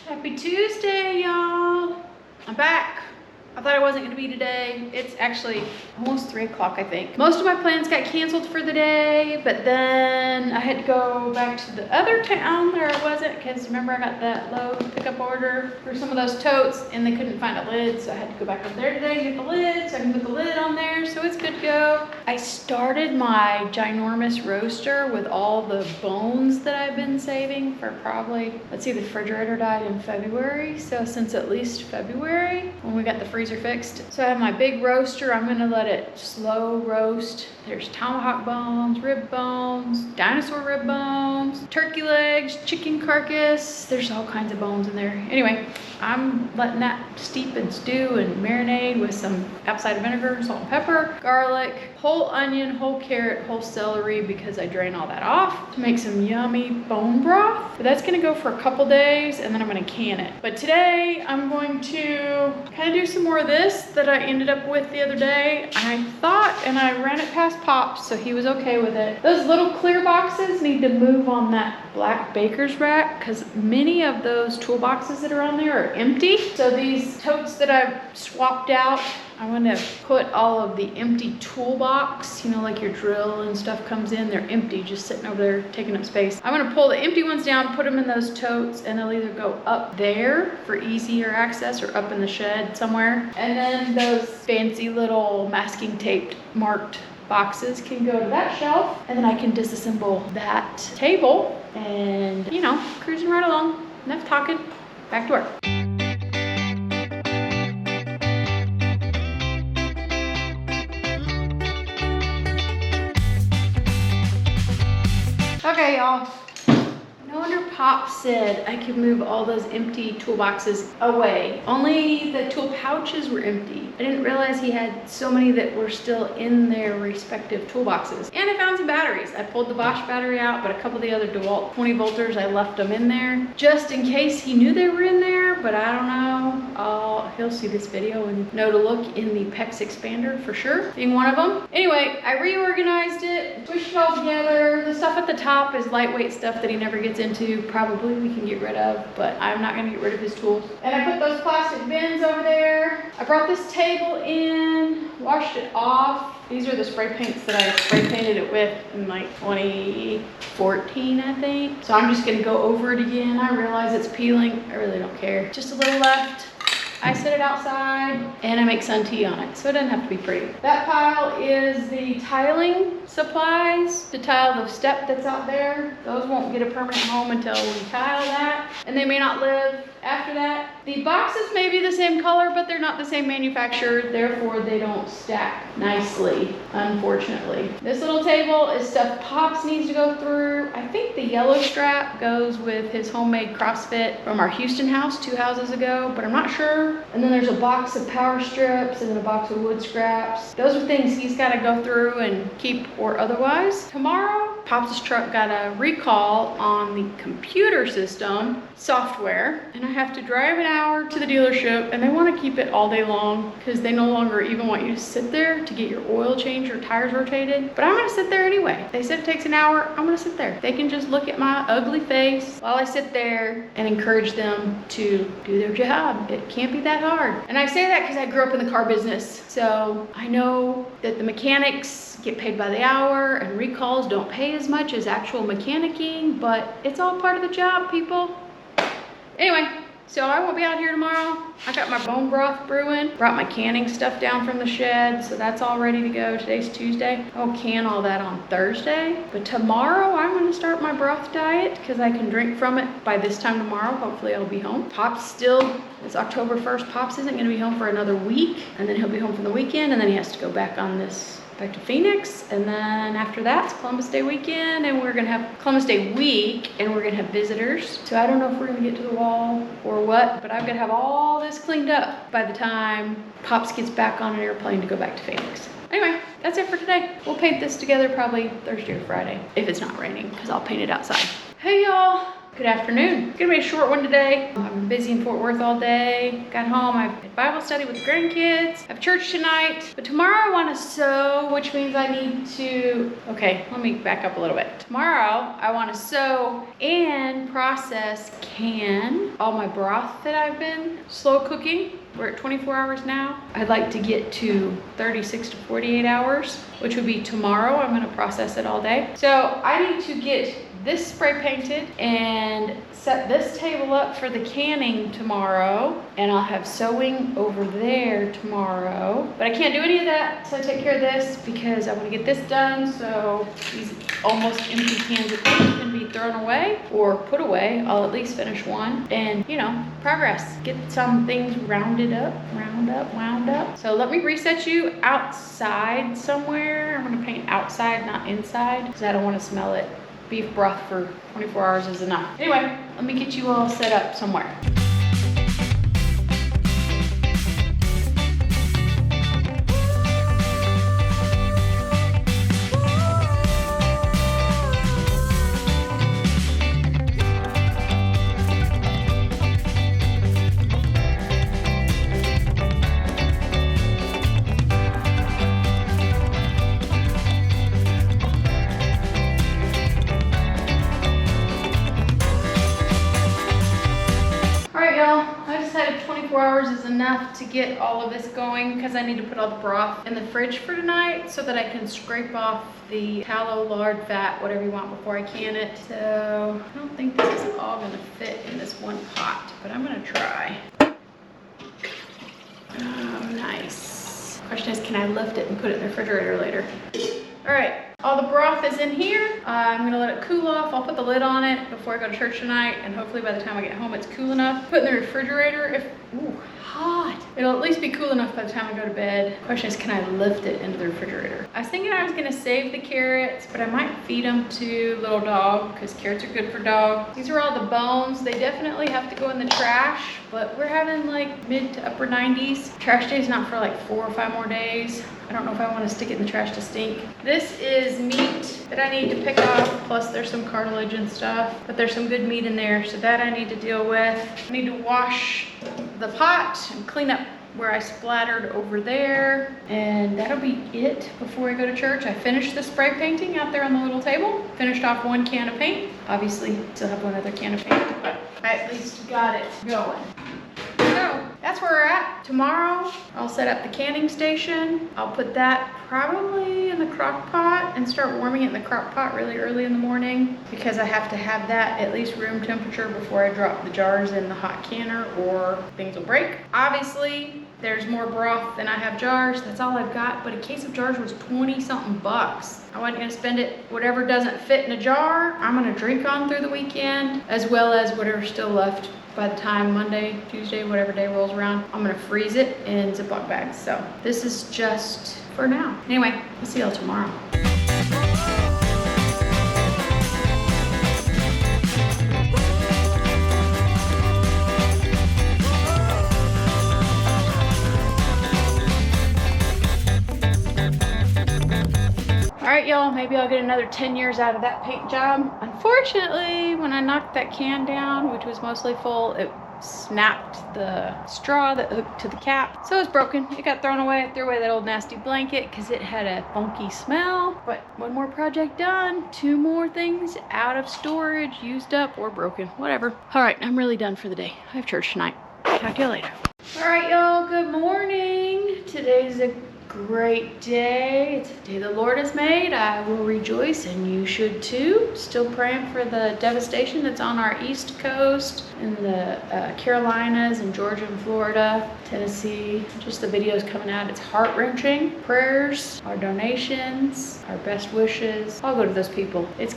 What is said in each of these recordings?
Happy Tuesday, y'all. I'm back. I thought it wasn't gonna be today. It's actually almost 3 o'clock, I think. Most of my plans got canceled for the day, but then I had to go back to the other town where I wasn't, because remember I got that load pickup order for some of those totes and they couldn't find a lid, so I had to go back up there today and get the lid, so I can put the lid on there, so it's good to go. I started my ginormous roaster with all the bones that I've been saving for probably, let's see, the refrigerator died in February, so since at least February when we got the freezer fixed. So I have my big roaster. I'm gonna let it slow roast. There's tomahawk bones, rib bones, dinosaur rib bones, turkey legs, chicken carcass. There's all kinds of bones in there. Anyway, I'm letting that steep and stew and marinade with some apple cider vinegar, salt and pepper, garlic, whole onion, whole carrot, whole celery, because I drain all that off to make some yummy bone broth. But that's gonna go for a couple days and then I'm gonna can it. But today I'm going to kind of do some more of this that I ended up with the other day. I thought, and I ran it past Pops, so he was okay with it. Those little clear boxes need to move on that black baker's rack because many of those toolboxes that are on there are empty. So these totes that I've swapped out, I'm gonna put all of the empty toolbox, you know, like your drill and stuff comes in, they're empty, just sitting over there taking up space. I'm gonna pull the empty ones down, put them in those totes, and they'll either go up there for easier access or up in the shed somewhere. And then those fancy little masking taped marked boxes can go to that shelf, and then I can disassemble that table and, you know, cruising right along. Enough talking, back to work. Okay, y'all. No wonder Pop said I could move all those empty toolboxes away. Only the tool pouches were empty. I didn't realize he had so many that were still in their respective toolboxes. And I found some batteries. I pulled the Bosch battery out, but a couple of the other DeWalt 20 volters, I left them in there just in case he knew they were in there, but I don't know. He'll see this video and know to look in the PEX expander for sure, being one of them. Anyway, I reorganized it, pushed it all together. The stuff at the top is lightweight stuff that he never gets into. Probably we can get rid of, but I'm not gonna get rid of his tools. And I put those plastic bins over there. I brought this table in, washed it off. These are the spray paints that I spray painted it with in like 2014, I think. So I'm just gonna go over it again. I realize it's peeling. I really don't care. Just a little left. I set it outside and I make sun tea on it, so it doesn't have to be pretty. That pile is the tiling supplies to tile the step that's out there. Those won't get a permanent home until we tile that, and they may not live after that. The boxes may be the same color, but they're not the same manufacturer, therefore they don't stack nicely, unfortunately. This little table is stuff Pops needs to go through. I think the yellow strap goes with his homemade CrossFit from our Houston house 2 houses ago, but I'm not sure. And then there's a box of power strips and then a box of wood scraps. Those are things he's got to go through and keep or otherwise. Tomorrow, Pops' truck got a recall on the computer system software, and I have to drive an hour to the dealership, and they want to keep it all day long because they no longer even want you to sit there to get your oil changed or tires rotated. But I'm going to sit there anyway. They said it takes an hour. I'm going to sit there. They can just look at my ugly face while I sit there and encourage them to do their job. It can't be that hard. And I say that because I grew up in the car business, so I know that the mechanics get paid by the hour and recalls don't pay as much as actual mechanicking, but it's all part of the job, people. Anyway, so I won't be out here tomorrow. I got my bone broth brewing, brought my canning stuff down from the shed, so that's all ready to go. Today's Tuesday. I'll can all that on Thursday, but tomorrow I'm gonna start my broth diet because I can drink from it by this time tomorrow. Hopefully I'll be home. Pops still, it's October 1st. Pops isn't gonna be home for another week, and then he'll be home for the weekend, and then he has to go back on this back to Phoenix, and then after that it's Columbus Day weekend, and we're gonna have Columbus Day week, and we're gonna have visitors. So I don't know if we're gonna get to the wall or what, but I'm gonna have all this cleaned up by the time Pops gets back on an airplane to go back to Phoenix. Anyway, that's it for today. We'll paint this together probably Thursday or Friday if it's not raining, because I'll paint it outside. Hey y'all, Good afternoon. It's gonna be a short one today. I've been busy in Fort Worth all day. Got home, I had Bible study with the grandkids. I have church tonight, but tomorrow I wanna sew, which means I need to, okay, let me back up a little bit. Tomorrow I wanna sew and process all my broth that I've been slow cooking. We're at 24 hours now. I'd like to get to 36 to 48 hours, which would be tomorrow. I'm gonna process it all day. So I need to get this spray painted and set this table up for the canning tomorrow, and I'll have sewing over there tomorrow. But I can't do any of that, so I take care of this because I want to get this done, so these almost empty cans of paint can be thrown away or put away. I'll at least finish one, and you know, progress. Get some things wound up. So let me reset you outside somewhere. I'm gonna paint outside, not inside, because I don't want to smell it. Beef broth for 24 hours is enough. Anyway, let me get you all set up somewhere. I decided 24 hours is enough to get all of this going because I need to put all the broth in the fridge for tonight so that I can scrape off the tallow, lard, fat, whatever you want before I can it. So I don't think this is all gonna fit in this one pot, but I'm gonna try. Oh, nice. Question is, can I lift it and put it in the refrigerator later? All right, all the broth is in here. I'm gonna let it cool off. I'll put the lid on it before I go to church tonight, and hopefully by the time I get home, it's cool enough. Put it in the refrigerator ooh, hot. It'll at least be cool enough by the time I go to bed. Question is, can I lift it into the refrigerator? I was thinking I was gonna save the carrots, but I might feed them to little dog because carrots are good for dog. These are all the bones. They definitely have to go in the trash, but we're having like mid to upper 90s. Trash day is not for like 4 or 5 more days. I don't know if I want to stick it in the trash to stink. This is meat that I need to pick off, plus there's some cartilage and stuff, but there's some good meat in there, so that I need to deal with. I need to wash the pot and clean up where I splattered over there, and that'll be it before I go to church. I finished the spray painting out there on the little table. Finished off 1 can of paint. Obviously, still have 1 other can of paint, but I at least got it going. So that's where we're at. Tomorrow, I'll set up the canning station. I'll put that probably in the crock pot and start warming it in the crock pot really early in the morning because I have to have that at least room temperature before I drop the jars in the hot canner or things will break. Obviously, there's more broth than I have jars. That's all I've got, but a case of jars was 20-something bucks. I wasn't gonna spend it. Whatever doesn't fit in a jar, I'm gonna drink on through the weekend, as well as whatever's still left by the time Monday, Tuesday, whatever day rolls around. I'm gonna freeze it in Ziploc bags. So this is just for now. Anyway, we'll see y'all tomorrow. All right, y'all, maybe I'll get another 10 years out of that paint job. Unfortunately, when I knocked that can down, which was mostly full, it snapped the straw that hooked to the cap. So it's broken. It got thrown away. I threw away that old nasty blanket because it had a funky smell. But 1 more project done. 2 more things out of storage, used up or broken, whatever. All right, I'm really done for the day. I have church tonight. Talk to you later. All right, y'all, good morning. Today's a great day. It's a day the Lord has made. I will rejoice, and you should too. Still praying for the devastation that's on our East Coast, in the Carolinas, and Georgia and Florida, Tennessee. Just the videos coming out, it's heart-wrenching. Prayers, our donations, our best wishes, all go to those people. It's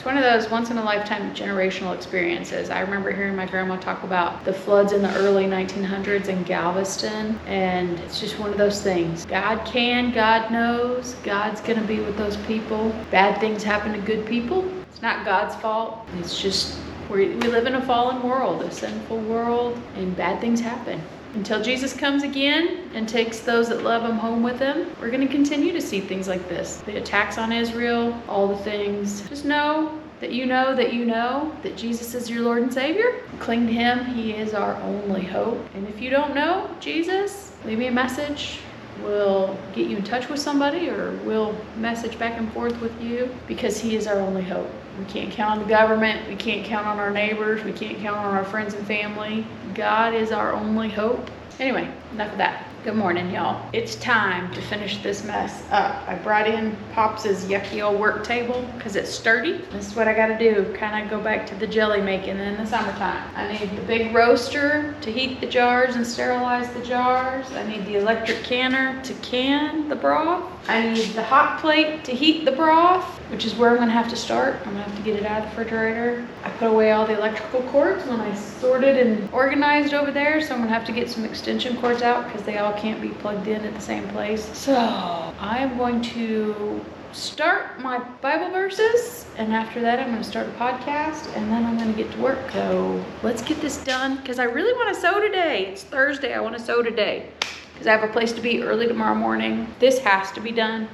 one of those once-in-a-lifetime generational experiences. I remember hearing my grandma talk about the floods in the early 1900s in Galveston, and it's just one of those things. God can, God knows, God's gonna be with those people. Bad things happen to good people. It's not God's fault. It's just, we live in a fallen world, a sinful world, and bad things happen. Until Jesus comes again and takes those that love him home with him, we're gonna continue to see things like this. The attacks on Israel, all the things. Just know that you know that Jesus is your Lord and Savior. Cling to him. He is our only hope. And if you don't know Jesus, leave me a message. We'll get you in touch with somebody, or we'll message back and forth with you, because he is our only hope. We can't count on the government. We can't count on our neighbors. We can't count on our friends and family. God is our only hope. Anyway, enough of that. Good morning, y'all. It's time to finish this mess up. I brought in Pops' yucky old work table because it's sturdy. This is what I gotta do, kind of go back to the jelly making in the summertime. I need the big roaster to heat the jars and sterilize the jars. I need the electric canner to can the broth. I need the hot plate to heat the broth, which is where I'm gonna have to start. I'm gonna have to get it out of the refrigerator. I put away all the electrical cords when I sorted and organized over there, so I'm gonna have to get some extension cords out because they all can't be plugged in at the same place. So I'm going to start my Bible verses, and after that I'm going to start a podcast, and then I'm going to get to work. So let's get this done, because I really want to sew today. It's Thursday. I want to sew today because I have a place to be early tomorrow morning. This has to be done.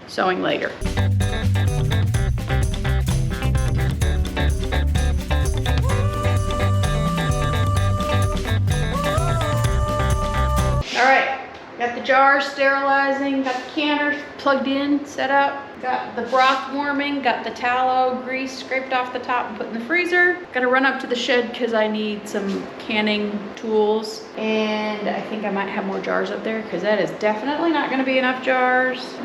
Sewing later. All right. Got the jars sterilizing, got the canners plugged in, set up, got the broth warming, got the tallow grease scraped off the top and put in the freezer. Gotta run up to the shed because I need some canning tools, and I think I might have more jars up there because that is definitely not gonna be enough jars.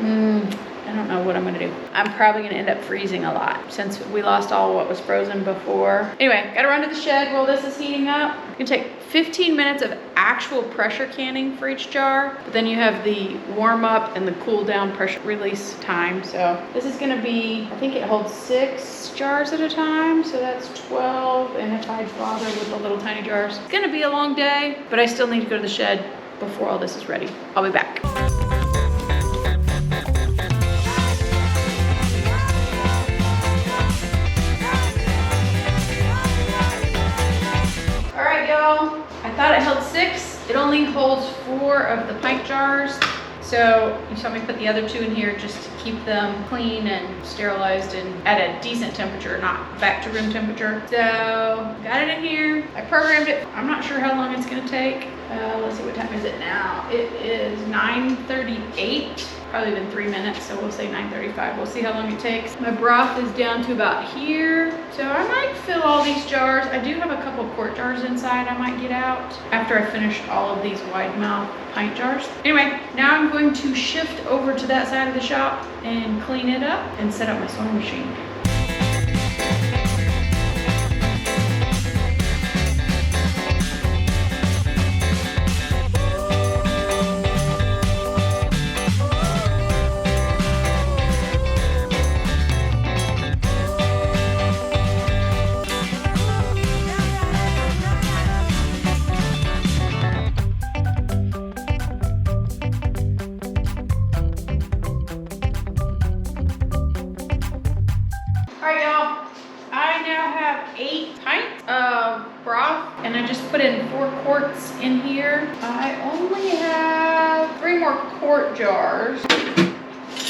I don't know what I'm gonna do. I'm probably gonna end up freezing a lot since we lost all what was frozen before. Anyway, gotta run to the shed while this is heating up. It's gonna take 15 minutes of actual pressure canning for each jar, but then you have the warm up and the cool down pressure release time. So this is gonna be, I think it holds 6 jars at a time, so that's 12, and if I bother with the little tiny jars, it's gonna be a long day, but I still need to go to the shed before all this is ready. I'll be back. I thought it held 6. It only holds 4 of the pint jars. So you saw me put the other 2 in here just to keep them clean and sterilized and at a decent temperature, not back to room temperature. So got it in here. I programmed it. I'm not sure how long it's gonna take. Let's see, what time is it now? It is 9:38. Probably been 3 minutes, so we'll say 9:35. We'll see how long it takes. My broth is down to about here. So I might fill all these jars. I do have a couple quart jars inside I might get out after I finish all of these wide mouth pint jars. Anyway, now I'm going to shift over to that side of the shop and clean it up and set up my sewing machine. And I just put in 4 quarts in here. I only have 3 more quart jars,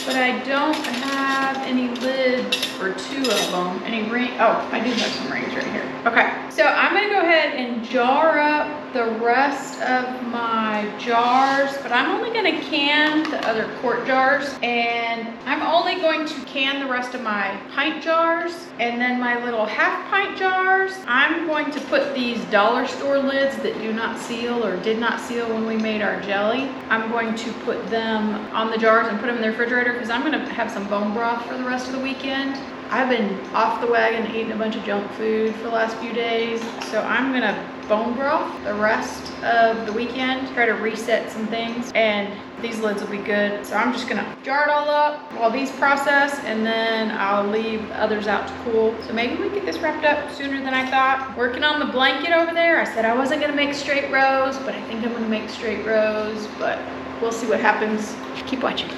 but I don't have any lids for 2 of them. Any ring? Oh, I do have some rings right here. Okay, so I'm gonna go ahead and jar up the rest of my jars, but I'm only gonna can the other quart jars, and I'm only going to can the rest of my pint jars, and then my little half pint jars, I'm going to put these dollar store lids that do not seal or did not seal when we made our jelly. I'm going to put them on the jars and put them in the refrigerator because I'm gonna have some bone broth for the rest of the weekend. I've been off the wagon eating a bunch of junk food for the last few days, so I'm gonna bone broth the rest of the weekend, try to reset some things, and these lids will be good. So I'm just gonna jar it all up while these process, and then I'll leave the others out to cool. So maybe we get this wrapped up sooner than I thought. Working on the blanket over there. I said I wasn't gonna make straight rows, but I think I'm gonna make straight rows, but we'll see what happens. Keep watching.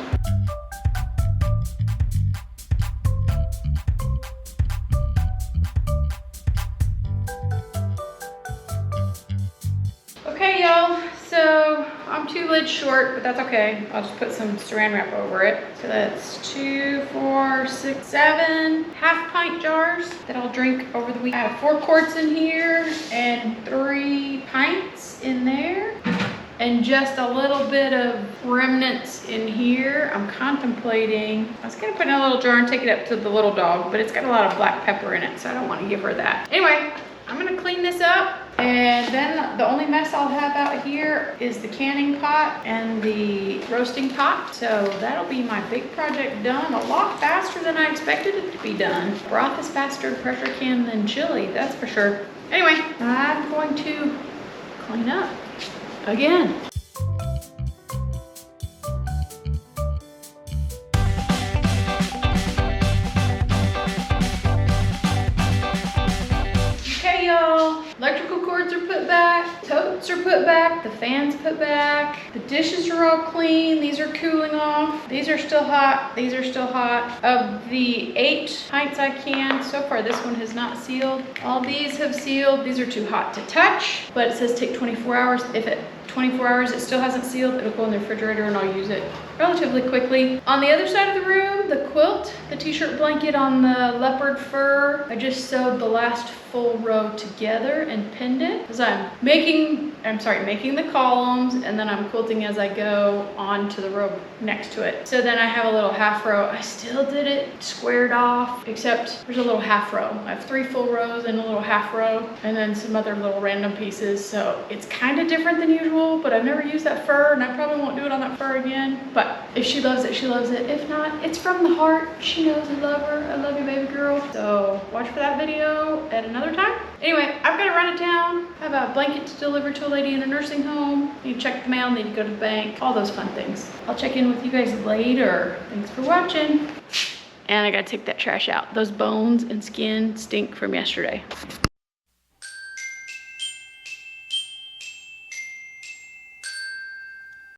Okay, y'all, so I'm 2 2 lids short, but that's okay. I'll just put some saran wrap over it. So that's 2, 4, 6, 7 half-pint jars that I'll drink over the week. I have 4 quarts in here and 3 pints in there. And just a little bit of remnants in here. I'm contemplating, I was gonna put in a little jar and take it up to the little dog, but it's got a lot of black pepper in it, so I don't wanna give her that. Anyway, I'm gonna clean this up, and then the only mess I'll have out here is the canning pot and the roasting pot. So that'll be my big project done a lot faster than I expected it to be done. Broth is faster to pressure can than chili, that's for sure. Anyway, I'm going to clean up again. Okay, y'all. Electrical cords are put back, totes are put back, the fans put back, the dishes are all clean, these are cooling off, these are still hot, these are still hot. Of the 8 pints I canned, so far this one has not sealed. All these have sealed. These are too hot to touch, but it says take 24 hours. If it 24 hours it still hasn't sealed, it'll go in the refrigerator and I'll use it relatively quickly. On the other side of the room, the quilt, the t-shirt blanket on the leopard fur, I just sewed the last full row together and pinned it because I'm making the columns, and then I'm quilting as I go onto the row next to it. So then I have a little half row. I still did it squared off, except there's a little half row. I have 3 full rows and a little half row, and then some other little random pieces. So it's kind of different than usual, but I've never used that fur, and I probably won't do it on that fur again. But if she loves it, she loves it. If not, it's from the heart. She knows I love her. I love you, baby girl. So watch for that video at another time. Anyway, I've got to run to town. I have a blanket to deliver to a lady in a nursing home. Need to check the mail, need to go to the bank, all those fun things. I'll check in with you guys later. Thanks for watching. And I gotta take that trash out. Those bones and skin stink from yesterday.